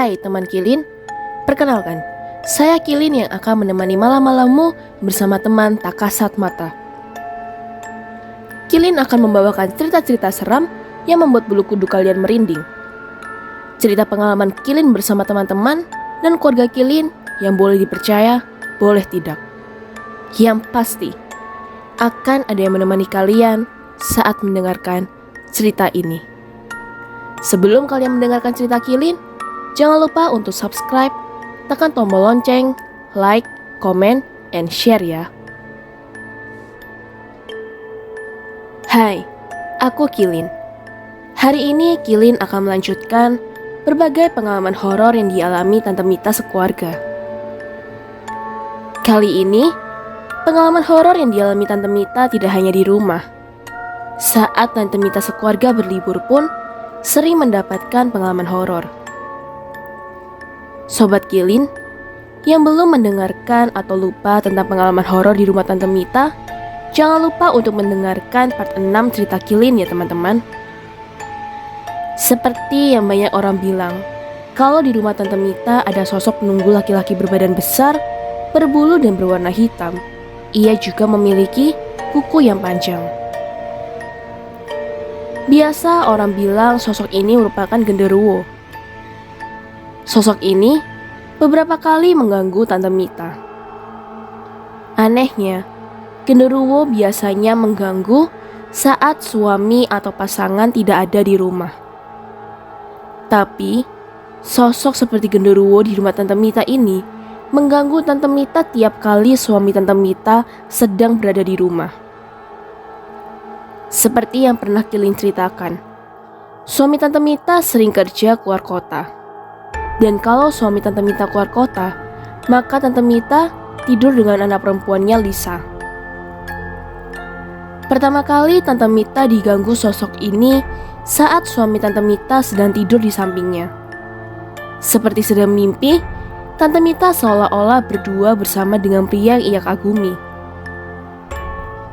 Hai teman Kilin, perkenalkan, saya Kilin yang akan menemani malam-malammu bersama teman tak kasat mata. Kilin akan membawakan cerita-cerita seram yang membuat bulu kuduk kalian merinding. Cerita pengalaman Kilin bersama teman-teman dan keluarga Kilin yang boleh dipercaya, boleh tidak. Yang pasti, akan ada yang menemani kalian saat mendengarkan cerita ini. Sebelum kalian mendengarkan cerita Kilin, jangan lupa untuk subscribe, tekan tombol lonceng, like, comment, and share ya. Hai, aku Kilin. Hari ini Kilin akan melanjutkan berbagai pengalaman horor yang dialami Tante Mita sekeluarga. Kali ini, pengalaman horor yang dialami Tante Mita tidak hanya di rumah. Saat Tante Mita sekeluarga berlibur pun sering mendapatkan pengalaman horor. Sobat Kilin, yang belum mendengarkan atau lupa tentang pengalaman horor di rumah Tante Mita, jangan lupa untuk mendengarkan part 6 cerita Kilin ya teman-teman. Seperti yang banyak orang bilang, kalau di rumah Tante Mita ada sosok penunggu laki-laki berbadan besar, berbulu dan berwarna hitam. Ia juga memiliki kuku yang panjang. Biasa orang bilang sosok ini merupakan genderuwo. Sosok ini beberapa kali mengganggu Tante Mita. Anehnya, genderuwo biasanya mengganggu saat suami atau pasangan tidak ada di rumah. Tapi, sosok seperti genderuwo di rumah Tante Mita ini mengganggu Tante Mita tiap kali suami Tante Mita sedang berada di rumah. Seperti yang pernah Kilin ceritakan, suami Tante Mita sering kerja keluar kota. Dan kalau suami Tante Mita keluar kota, maka Tante Mita tidur dengan anak perempuannya Lisa. Pertama kali Tante Mita diganggu sosok ini saat suami Tante Mita sedang tidur di sampingnya. Seperti sedang mimpi, Tante Mita seolah-olah berdua bersama dengan pria yang ia kagumi.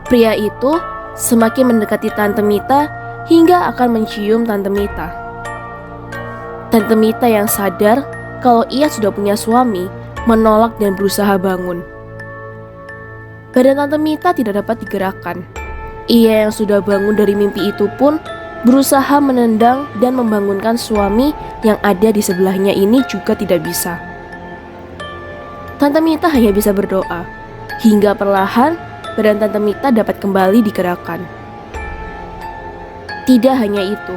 Pria itu semakin mendekati Tante Mita hingga akan mencium Tante Mita. Tante Mita yang sadar kalau ia sudah punya suami menolak dan berusaha bangun. Badan Tante Mita tidak dapat digerakkan. Ia yang sudah bangun dari mimpi itu pun berusaha menendang dan membangunkan suami yang ada di sebelahnya ini juga tidak bisa. Tante Mita hanya bisa berdoa, hingga perlahan badan Tante Mita dapat kembali digerakkan. Tidak hanya itu,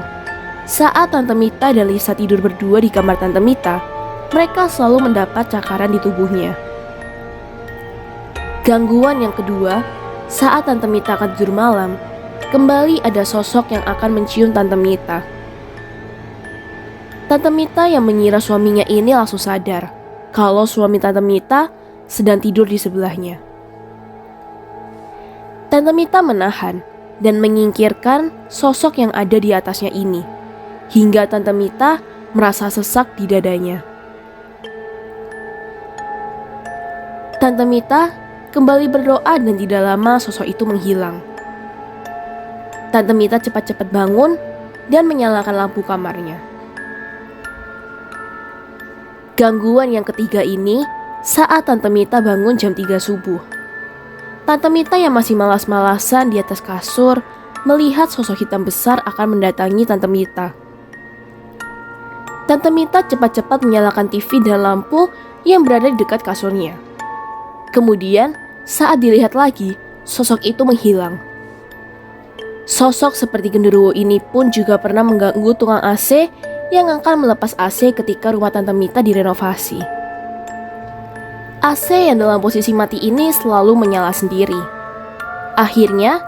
saat Tante Mita dan Lisa tidur berdua di kamar Tante Mita, mereka selalu mendapat cakaran di tubuhnya. Gangguan yang kedua, saat Tante Mita akan tidur malam, kembali ada sosok yang akan mencium Tante Mita. Tante Mita yang mengira suaminya ini langsung sadar kalau suami Tante Mita sedang tidur di sebelahnya. Tante Mita menahan dan menyingkirkan sosok yang ada di atasnya ini, hingga Tante Mita merasa sesak di dadanya. Tante Mita kembali berdoa dan tidak lama sosok itu menghilang. Tante Mita cepat-cepat bangun dan menyalakan lampu kamarnya. Gangguan yang ketiga ini saat Tante Mita bangun jam 3 subuh. Tante Mita yang masih malas-malasan di atas kasur melihat sosok hitam besar akan mendatangi Tante Mita. Tante Mita cepat-cepat menyalakan TV dan lampu yang berada di dekat kasurnya. Kemudian, saat dilihat lagi, sosok itu menghilang. Sosok seperti genderuwo ini pun juga pernah mengganggu tukang AC yang akan melepas AC ketika rumah Tante Mita direnovasi. AC yang dalam posisi mati ini selalu menyala sendiri. Akhirnya,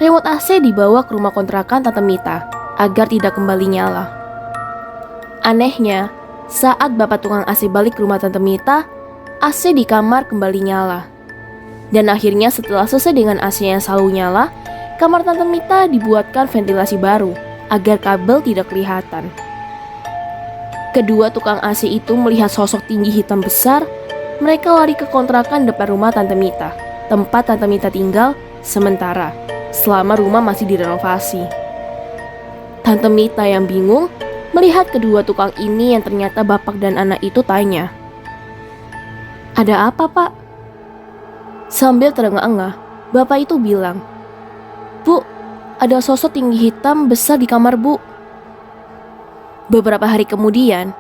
remote AC dibawa ke rumah kontrakan Tante Mita agar tidak kembali nyala. Anehnya, saat bapak tukang AC balik ke rumah Tante Mita, AC di kamar kembali nyala. Dan akhirnya setelah selesai dengan AC yang selalu nyala, kamar Tante Mita dibuatkan ventilasi baru agar kabel tidak kelihatan. Kedua tukang AC itu melihat sosok tinggi hitam besar. Mereka lari ke kontrakan depan rumah Tante Mita, tempat Tante Mita tinggal sementara selama rumah masih direnovasi. Tante Mita yang bingung Melihat kedua tukang ini yang ternyata bapak dan anak itu tanya, "Ada apa, Pak?" Sambil terengah-engah, bapak itu bilang, "Bu, ada sosok tinggi hitam besar di kamar, Bu." Beberapa hari kemudian,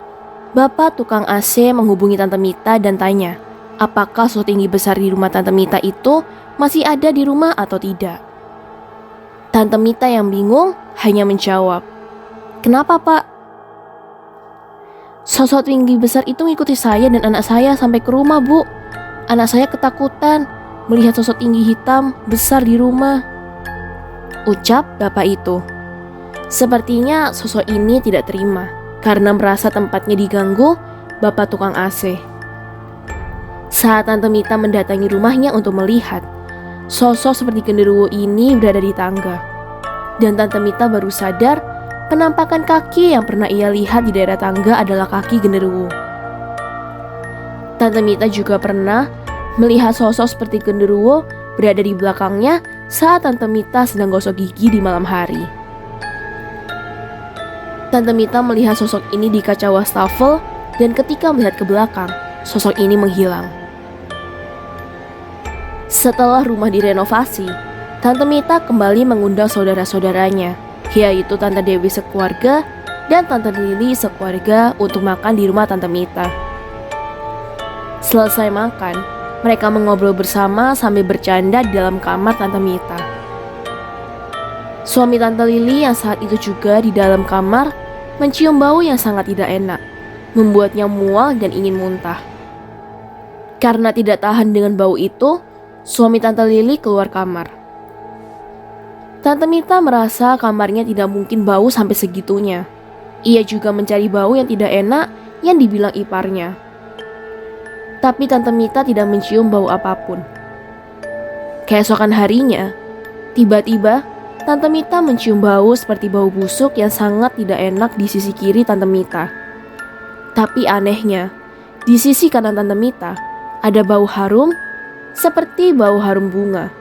bapak tukang AC menghubungi Tante Mita dan tanya, apakah sosok tinggi besar di rumah Tante Mita itu masih ada di rumah atau tidak. Tante Mita yang bingung hanya menjawab, "Kenapa, Pak?" "Sosok tinggi besar itu mengikuti saya dan anak saya sampai ke rumah, Bu. Anak saya ketakutan melihat sosok tinggi hitam besar di rumah," ucap bapak itu. Sepertinya sosok ini tidak terima karena merasa tempatnya diganggu bapak tukang AC. Saat Tante Mita mendatangi rumahnya untuk melihat, sosok seperti genderuwo ini berada di tangga. Dan Tante Mita baru sadar penampakan kaki yang pernah ia lihat di daerah tangga adalah kaki genderuwo. Tante Mita juga pernah melihat sosok seperti genderuwo berada di belakangnya saat Tante Mita sedang gosok gigi di malam hari. Tante Mita melihat sosok ini di kaca wastafel dan ketika melihat ke belakang, sosok ini menghilang. Setelah rumah direnovasi, Tante Mita kembali mengundang saudara-saudaranya, yaitu Tante Dewi sekeluarga dan Tante Lili sekeluarga untuk makan di rumah Tante Mita. Selesai makan, mereka mengobrol bersama sambil bercanda di dalam kamar Tante Mita. Suami Tante Lili yang saat itu juga di dalam kamar mencium bau yang sangat tidak enak, membuatnya mual dan ingin muntah. Karena tidak tahan dengan bau itu, suami Tante Lili keluar kamar. Tante Mita merasa kamarnya tidak mungkin bau sampai segitunya. Ia juga mencari bau yang tidak enak yang dibilang iparnya. Tapi Tante Mita tidak mencium bau apapun. Keesokan harinya, tiba-tiba Tante Mita mencium bau seperti bau busuk yang sangat tidak enak di sisi kiri Tante Mita. Tapi anehnya, di sisi kanan Tante Mita ada bau harum seperti bau harum bunga.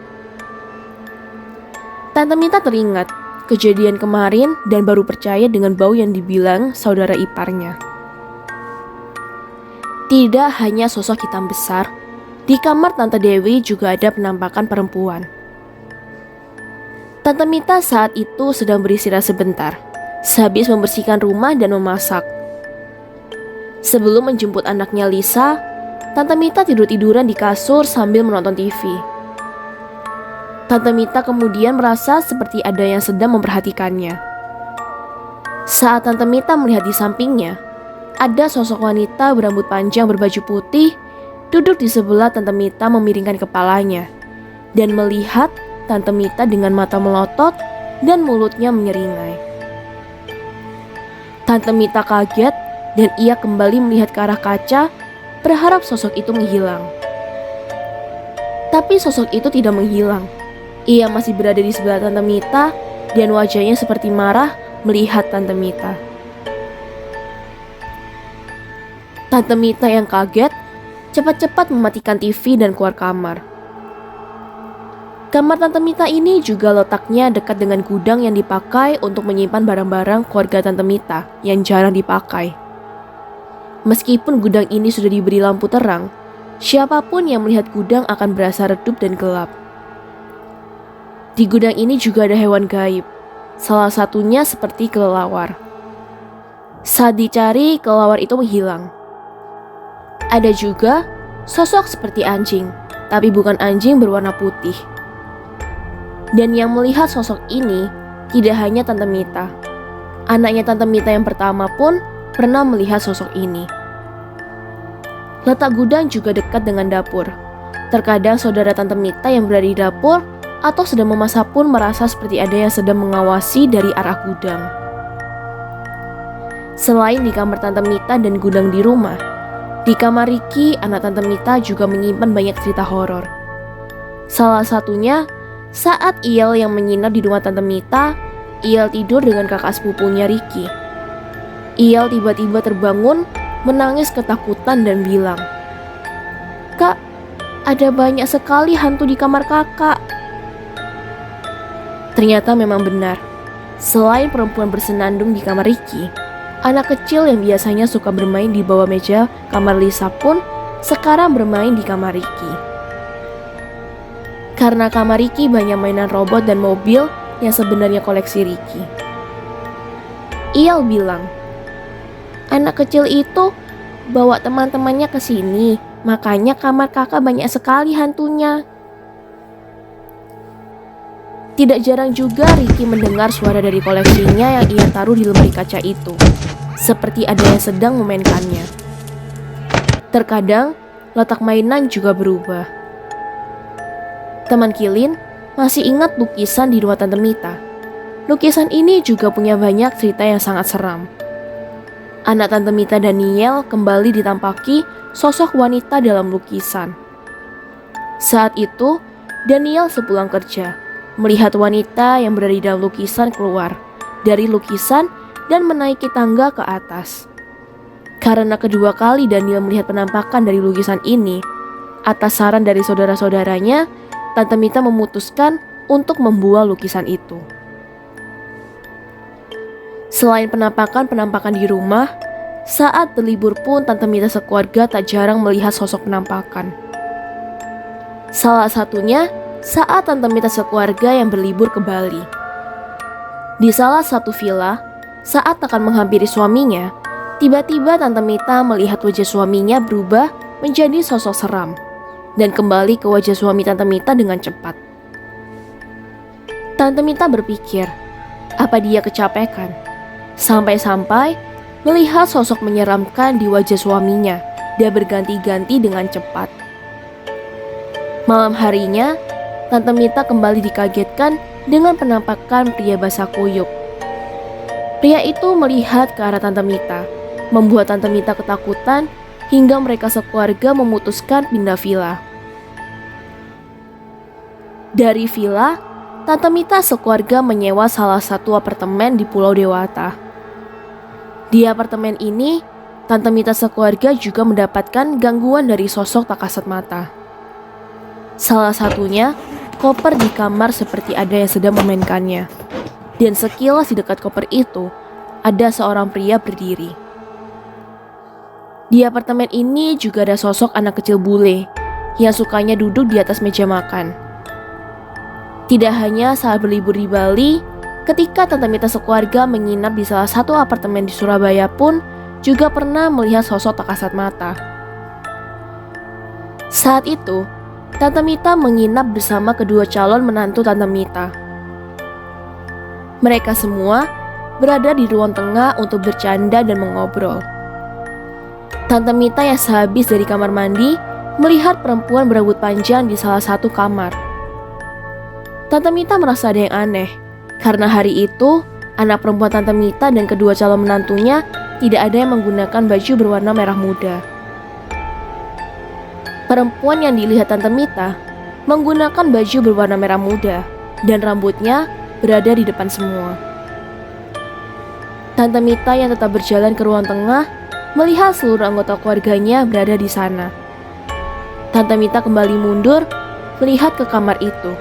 Tante Mita teringat kejadian kemarin dan baru percaya dengan bau yang dibilang saudara iparnya. Tidak hanya sosok hitam besar, di kamar Tante Dewi juga ada penampakan perempuan. Tante Mita saat itu sedang beristirahat sebentar, sehabis membersihkan rumah dan memasak. Sebelum menjemput anaknya Lisa, Tante Mita tidur-tiduran di kasur sambil menonton TV. Tante Mita kemudian merasa seperti ada yang sedang memperhatikannya. Saat Tante Mita melihat di sampingnya, ada sosok wanita berambut panjang berbaju putih duduk di sebelah Tante Mita memiringkan kepalanya dan melihat Tante Mita dengan mata melotot dan mulutnya menyeringai. Tante Mita kaget dan ia kembali melihat ke arah kaca, berharap sosok itu menghilang. Tapi sosok itu tidak menghilang. Ia masih berada di sebelah Tante Mita dan wajahnya seperti marah melihat Tante Mita. Tante Mita yang kaget cepat-cepat mematikan TV dan keluar kamar. Kamar Tante Mita ini juga letaknya dekat dengan gudang yang dipakai untuk menyimpan barang-barang keluarga Tante Mita yang jarang dipakai. Meskipun gudang ini sudah diberi lampu terang, siapapun yang melihat gudang akan berasa redup dan gelap. Di gudang ini juga ada hewan gaib, salah satunya seperti kelelawar. Saat dicari, kelelawar itu menghilang. Ada juga sosok seperti anjing, tapi bukan anjing berwarna putih. Dan yang melihat sosok ini tidak hanya Tante Mita. Anaknya Tante Mita yang pertama pun pernah melihat sosok ini. Letak gudang juga dekat dengan dapur. Terkadang saudara Tante Mita yang berada di dapur atau sedang memasak pun merasa seperti ada yang sedang mengawasi dari arah gudang. Selain di kamar Tante Mita dan gudang di rumah, di kamar Ricky, anak Tante Mita juga menyimpan banyak cerita horor. Salah satunya saat Iel yang menginap di rumah Tante Mita, Iel tidur dengan kakak sepupunya Ricky. Iel tiba-tiba terbangun, menangis ketakutan dan bilang, "Kak, ada banyak sekali hantu di kamar kakak." Ternyata memang benar. Selain perempuan bersenandung di kamar Ricky, Anak kecil yang biasanya suka bermain di bawah meja kamar Lisa pun sekarang bermain di kamar Ricky. Karena kamar Ricky banyak mainan robot dan mobil yang sebenarnya koleksi Ricky. Iel bilang, anak kecil itu bawa teman-temannya ke sini, makanya kamar kakak banyak sekali hantunya. Tidak jarang juga Ricky mendengar suara dari koleksinya yang ia taruh di lemari kaca itu, seperti ada yang sedang memainkannya. Terkadang, letak mainan juga berubah. Teman Kilin masih ingat lukisan di rumah Tante Mita. Lukisan ini juga punya banyak cerita yang sangat seram. Anak Tante Mita Daniel kembali ditampaki sosok wanita dalam lukisan. Saat itu, Daniel sepulang kerja melihat wanita yang berada di dalam lukisan keluar dari lukisan dan menaiki tangga ke atas. Karena kedua kali Daniel melihat penampakan dari lukisan ini, atas saran dari saudara-saudaranya, Tante Mita memutuskan untuk membuang lukisan itu. Selain penampakan-penampakan di rumah, saat berlibur pun Tante Mita sekeluarga tak jarang melihat sosok penampakan. Salah satunya saat Tante Mita sekeluarga yang berlibur ke Bali. Di salah satu villa, saat akan menghampiri suaminya, tiba-tiba Tante Mita melihat wajah suaminya berubah menjadi sosok seram dan kembali ke wajah suami Tante Mita dengan cepat. Tante Mita berpikir, apa dia kecapekan? Sampai-sampai melihat sosok menyeramkan di wajah suaminya dan berganti-ganti dengan cepat. Malam harinya, Tante Mita kembali dikagetkan dengan penampakan pria basah kuyup. Pria itu melihat ke arah Tante Mita, membuat Tante Mita ketakutan hingga mereka sekeluarga memutuskan pindah villa. Dari villa, Tante Mita sekeluarga menyewa salah satu apartemen di Pulau Dewata. Di apartemen ini, Tante Mita sekeluarga juga mendapatkan gangguan dari sosok tak kasat mata. Salah satunya, koper di kamar seperti ada yang sedang memainkannya. Dan sekilas di dekat koper itu, ada seorang pria berdiri. Di apartemen ini juga ada sosok anak kecil bule yang sukanya duduk di atas meja makan. Tidak hanya saat berlibur di Bali, ketika Tante Mita sekeluarga menginap di salah satu apartemen di Surabaya pun juga pernah melihat sosok tak kasat mata. Saat itu, Tante Mita menginap bersama kedua calon menantu Tante Mita. Mereka semua berada di ruang tengah untuk bercanda dan mengobrol. Tante Mita yang sehabis dari kamar mandi melihat perempuan berambut panjang di salah satu kamar. Tante Mita merasa ada yang aneh, karena hari itu anak perempuan Tante Mita dan kedua calon menantunya tidak ada yang menggunakan baju berwarna merah muda. Perempuan yang dilihat Tante Mita menggunakan baju berwarna merah muda dan rambutnya berada di depan semua. Tante Mita yang tetap berjalan ke ruang tengah melihat seluruh anggota keluarganya berada di sana. Tante Mita kembali mundur melihat ke kamar itu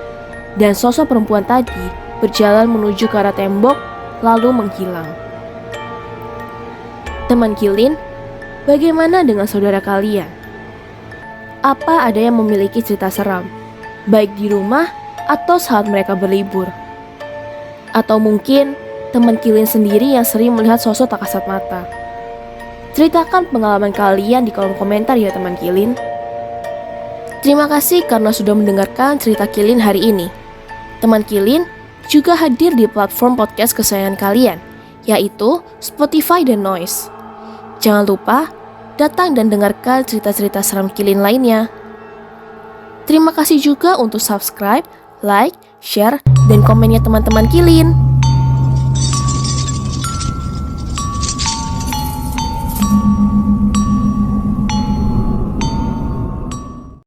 dan sosok perempuan tadi berjalan menuju ke arah tembok lalu menghilang. Teman Kilin, bagaimana dengan saudara kalian? Apa ada yang memiliki cerita seram, baik di rumah atau saat mereka berlibur? Atau mungkin teman Kilin sendiri yang sering melihat sosok tak kasat mata? Ceritakan pengalaman kalian di kolom komentar ya teman Kilin. Terima kasih karena sudah mendengarkan cerita Kilin hari ini. Teman Kilin juga hadir di platform podcast kesayangan kalian, yaitu Spotify dan Noise. Jangan lupa datang dan dengarkan cerita-cerita seram Kilin lainnya. Terima kasih juga untuk subscribe, like, share, dan komennya teman-teman Kilin.